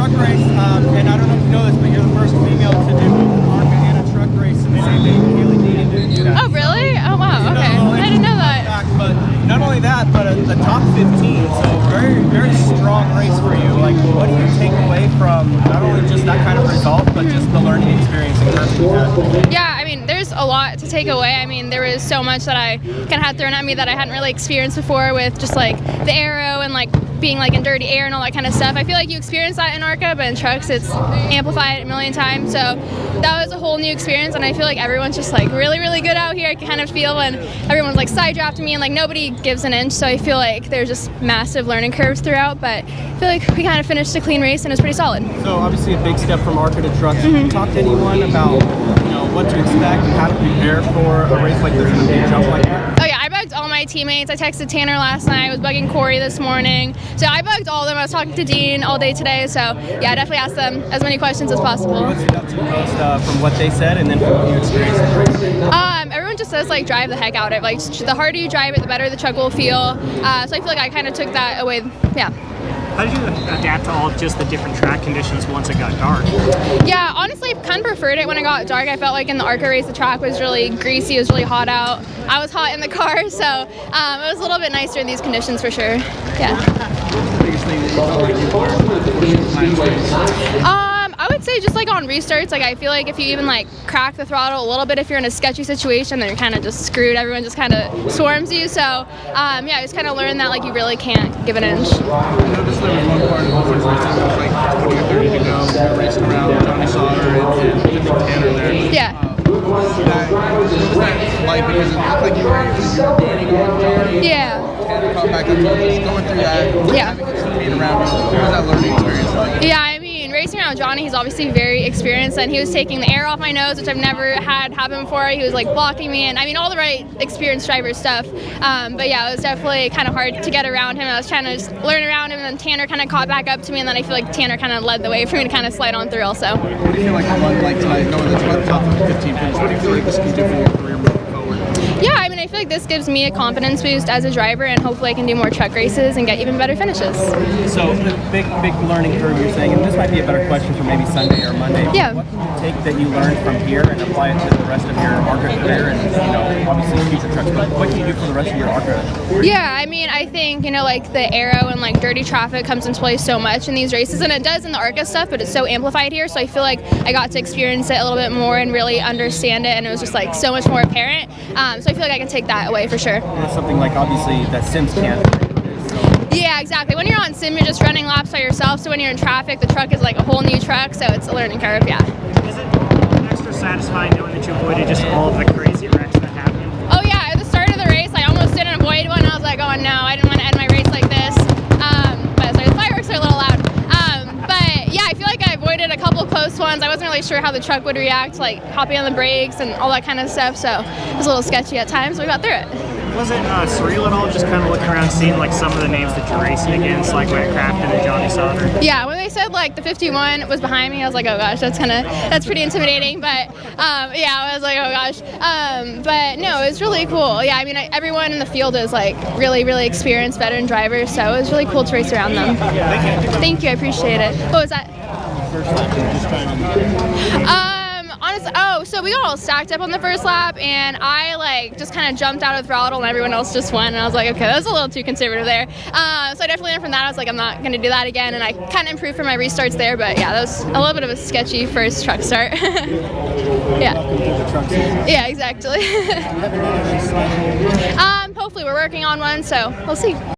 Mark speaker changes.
Speaker 1: truck race, and I don't know if you know this, but you're the first female to do an ARCA and a truck race in the same day. Haley didn't do that.
Speaker 2: Oh, really? Oh, wow. Okay. I didn't know that.
Speaker 1: But not only that, but a top 15, so very, very strong race for you. Like, what do you take away from not only just that kind of result, but just the learning experience and curve you had?
Speaker 2: Yeah, I mean, there's a lot to take away. I mean, there was so much that I kind of had thrown at me that I hadn't really experienced before, with just like the aero and like being like in dirty air and all that kind of stuff. I feel like you experience that in ARCA, but in trucks it's amplified a million times. So that was a whole new experience, and I feel like everyone's just like really, really good out here. I kind of feel when everyone's like side drafting me and like nobody gives an inch. So I feel like there's just massive learning curves throughout, but I feel like we kind of finished a clean race and it was pretty solid.
Speaker 1: So obviously a big step from ARCA to trucks. Can you talk to anyone about what to expect and how to prepare for a race like this and a big jump like that?
Speaker 2: Oh yeah, I bugged all my teammates. I texted Tanner last night. I was bugging Corey this morning. So I bugged all of them. I was talking to Dean all day today. So yeah, I definitely asked them as many questions as possible.
Speaker 1: What stood out to you most from what they said and then from what you experienced in the race?
Speaker 2: Everyone just says like drive the heck out of it. Like the harder you drive it, the better the truck will feel. So I feel like I kind of took that away. Yeah.
Speaker 3: How did you adapt to all of just the different track conditions once it got dark?
Speaker 2: Yeah, honestly, kind of preferred it when it got dark. I felt like in the ARCA race, the track was really greasy. It was really hot out. I was hot in the car, so it was a little bit nicer in these conditions for sure. Yeah.
Speaker 1: What's the biggest thing that you felt like you learned?
Speaker 2: I would say just like on restarts, like I feel like if you even like crack the throttle a little bit, if you're in a sketchy situation, then you're kind of just screwed. Everyone just kind of swarms you. So yeah, I just kind of learned that like you really can't give an inch.
Speaker 1: I noticed there was one part of the first race that was like 20 or 30 to go. You're racing around Johnny Sauter and Tanner there.
Speaker 2: Yeah.
Speaker 1: What was that like? Because it looked like you were gaining on Johnny.
Speaker 2: Yeah.
Speaker 1: Tanner caught back up to you. Just going through that.
Speaker 2: Yeah.
Speaker 1: Having some being around you. What was that learning experience like?
Speaker 2: Yeah, I mean, racing around Johnny, he's obviously very experienced, and he was taking the air off my nose, which I've never had happen before. He was like blocking me, and I mean all the right experienced driver stuff. But yeah, it was definitely kind of hard to get around him. I was trying to just learn around him, and then Tanner kind of caught back up to me, and then I feel like Tanner kind of led the way for me to kind of slide on through also.
Speaker 1: What do you feel like the run like tonight, knowing that you're top of 15 finish? What do you feel like this can do for your career moving forward?
Speaker 2: Yeah, I mean, I feel like this gives me a confidence boost as a driver, and hopefully I can do more truck races and get even better finishes.
Speaker 1: So, big learning curve you're saying, and this might be a better question for maybe Sunday or Monday.
Speaker 2: Yeah.
Speaker 1: What can you take that you learned from here and apply it to the rest of your ARCA career and, obviously future trucks, but what can you do for the rest of your ARCA?
Speaker 2: Yeah, I mean, I think, like the aero and like dirty traffic comes into play so much in these races, and it does in the ARCA stuff, but it's so amplified here, so I feel like I got to experience it a little bit more and really understand it, and it was just like so much more apparent. So I feel like I can take that away for sure.
Speaker 1: And that's something like obviously that Sims can't.
Speaker 2: Yeah, exactly. When you're on sim, you're just running laps by yourself, so when you're in traffic, the truck is like a whole new truck, so it's a learning curve, yeah.
Speaker 3: Is it extra satisfying knowing that you avoided just all of the crazy wrecks that happened?
Speaker 2: Oh yeah, at the start of the race, I almost didn't avoid one. I was like, oh no, I didn't want to end my race like this. But sorry, the fireworks are a little loud. But yeah, I feel like I avoided a couple of close ones. I wasn't really sure how the truck would react, like hopping on the brakes and all that kind of stuff, so it was a little sketchy at times, but we got through it.
Speaker 3: Was it surreal at all, just kind of looking around, seeing like some of the names that you're racing against, like Matt Crafton and Johnny Sauter?
Speaker 2: Yeah, when they said like the 51 was behind me, I was like, oh gosh, that's pretty intimidating. But yeah, I was like, oh gosh. But no, it was really cool. Yeah, I mean, everyone in the field is like really, really experienced veteran drivers, so it was really cool to race around them. Thank you, I appreciate it. What was that? Honestly, so we got all stacked up on the first lap, and I like just kind of jumped out of the throttle, and everyone else just went, and I was like, okay, that was a little too conservative there. So I definitely learned from that. I was like, I'm not going to do that again, and I kind of improved from my restarts there, but yeah, that was a little bit of a sketchy first truck start. Yeah. Yeah, exactly. Hopefully we're working on one, so we'll see.